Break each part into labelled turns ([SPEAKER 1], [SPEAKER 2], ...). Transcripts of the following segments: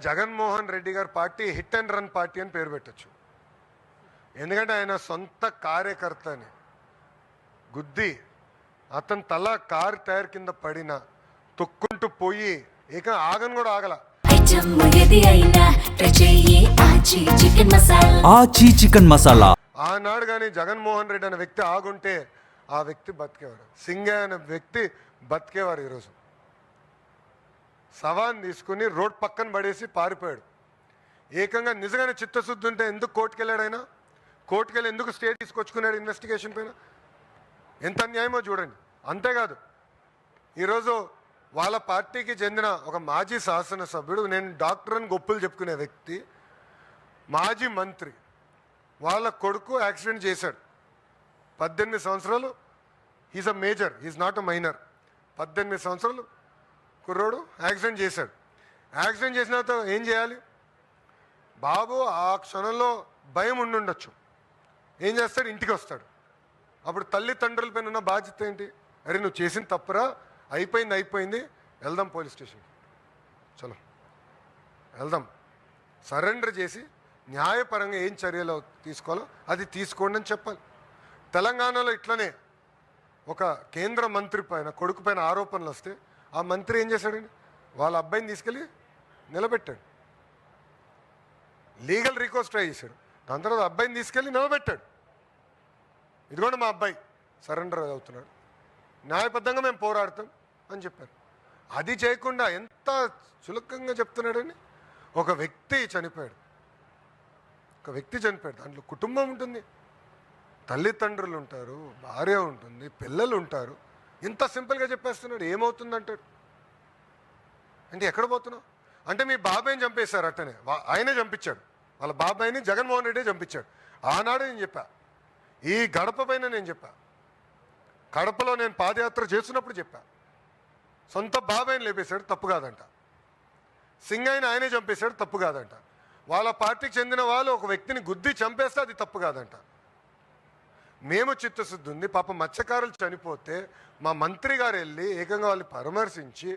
[SPEAKER 1] జగన్మోహన్ రెడ్డి గారి party hit and run party అని పేరు పెట్టచ్చు. ఎందుకంటే ఆయన సొంత కార్యకర్తని గుద్ది అతని తల కారు టైర్ కింద పడిన తొక్కుంటూ పోయి ఇక ఆగను కూడా ఆగల. ఆనాడు కానీ జగన్మోహన్ రెడ్డి అనే వ్యక్తి ఆగుంటే ఆ వ్యక్తి బతికేవారు. సింగే అనే వ్యక్తి బతికేవారు. ఈరోజు సవాన్ తీసుకుని రోడ్ పక్కన పడేసి పారిపోయాడు. ఏకంగా నిజంగానే చిత్తశుద్ధి ఉంటే ఎందుకు కోర్టుకెళ్ళాడు? ఆయన కోర్టుకెళ్ళి ఎందుకు స్టే తీసుకొచ్చుకున్నాడు ఇన్వెస్టిగేషన్ పైన? ఎంత అన్యాయమో చూడండి. అంతేకాదు ఈరోజు వాళ్ళ పార్టీకి చెందిన ఒక మాజీ శాసనసభ్యుడు, నేను డాక్టర్ అని గొప్పలు చెప్పుకునే వ్యక్తి, మాజీ మంత్రి, వాళ్ళ కొడుకు యాక్సిడెంట్ చేశాడు. 18 సంవత్సరాలు. He's a major, he's not a minor. 18 సంవత్సరాలు కుర్రోడు యాక్సిడెంట్ చేశాడు. యాక్సిడెంట్ చేసిన తర్వాత ఏం చేయాలి? బాబు ఆ క్షణంలో భయం ఉండుండొచ్చు. ఏం చేస్తాడు? ఇంటికి వస్తాడు. అప్పుడు తల్లిదండ్రుల పైన ఉన్న బాధ్యత ఏంటి? అరే నువ్వు చేసిన తప్పురా, అయిపోయింది, వెళ్దాం పోలీస్ స్టేషన్కి, చలో వెళ్దాం, సరెండర్ చేసి న్యాయపరంగా ఏం చర్యలు తీసుకోవాలో అది తీసుకోండి అని చెప్పాలి. తెలంగాణలో ఇట్లనే ఒక కేంద్ర మంత్రి పైన కొడుకు పైన ఆరోపణలు వస్తే ఆ మంత్రి ఏం చేశాడండి? వాళ్ళ అబ్బాయిని తీసుకెళ్ళి నిలబెట్టాడు. లీగల్ రిక్వెస్ట్ ట్రై చేశాడు. దాని తర్వాత అబ్బాయిని తీసుకెళ్ళి నిలబెట్టాడు. ఇదిగోండి మా అబ్బాయి సరెండర్ అవుతున్నాడు, న్యాయబద్ధంగా మేము పోరాడతాం అని చెప్పారు. అది చేయకుండా ఎంత చులకంగా చెప్తున్నాడని. ఒక వ్యక్తి చనిపోయాడు. దాంట్లో కుటుంబం ఉంటుంది, తల్లిదండ్రులు ఉంటారు, భార్య ఉంటుంది, పిల్లలు ఉంటారు. ఇంత సింపుల్గా చెప్పేస్తున్నాడు. ఏమవుతుందంటాడు? అంటే ఎక్కడ పోతున్నావు అంటే మీ బాబాయిని చంపేశారు. అట్టనే ఆయనే చంపించాడు. వాళ్ళ బాబాయిని జగన్మోహన్ రెడ్డి చంపించాడు. ఆనాడు నేను చెప్పా, ఈ గడప పైన నేను చెప్పా, కడపలో నేను పాదయాత్ర చేస్తున్నప్పుడు చెప్పా, సొంత బాబాయిని లేపేశాడు, తప్పు కాదంట. సింగయ్యని ఆయనే చంపేశాడు, తప్పు కాదంట. వాళ్ళ పార్టీకి చెందిన వాళ్ళు ఒక వ్యక్తిని గుద్ది చంపేస్తే అది తప్పు కాదంట. మేము చిత్తశుద్ధి ఉంది. పాప మత్స్యకారులు చనిపోతే మా మంత్రి గారు వెళ్ళి ఏకంగా వాళ్ళని పరామర్శించి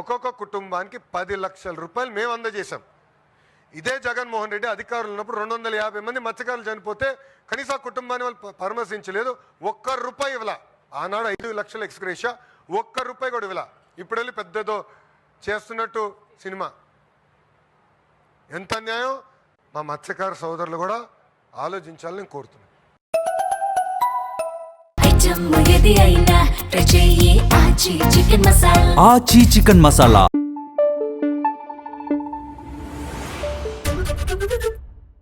[SPEAKER 1] ఒక్కొక్క కుటుంబానికి 10 లక్షల రూపాయలు మేము అందజేశాం. ఇదే జగన్మోహన్ రెడ్డి అధికారులు ఉన్నప్పుడు 250 మంది మత్స్యకారులు చనిపోతే కనీసం ఆ కుటుంబాన్ని వాళ్ళు పరామర్శించలేదు. ₹1 ఇవ్వలా. ఆనాడు 5 లక్షల ఎక్స్గ్రేషియా, ₹1 కూడా ఇవ్వలా. ఇప్పుడు వెళ్ళి పెద్దదో చేస్తున్నట్టు సినిమా. ఎంత అన్యాయం! మా మత్స్యకార సోదరులు కూడా ఆలోచించాలని కోరుతున్నాను.
[SPEAKER 2] ఆచి చికెన్ మసాలా.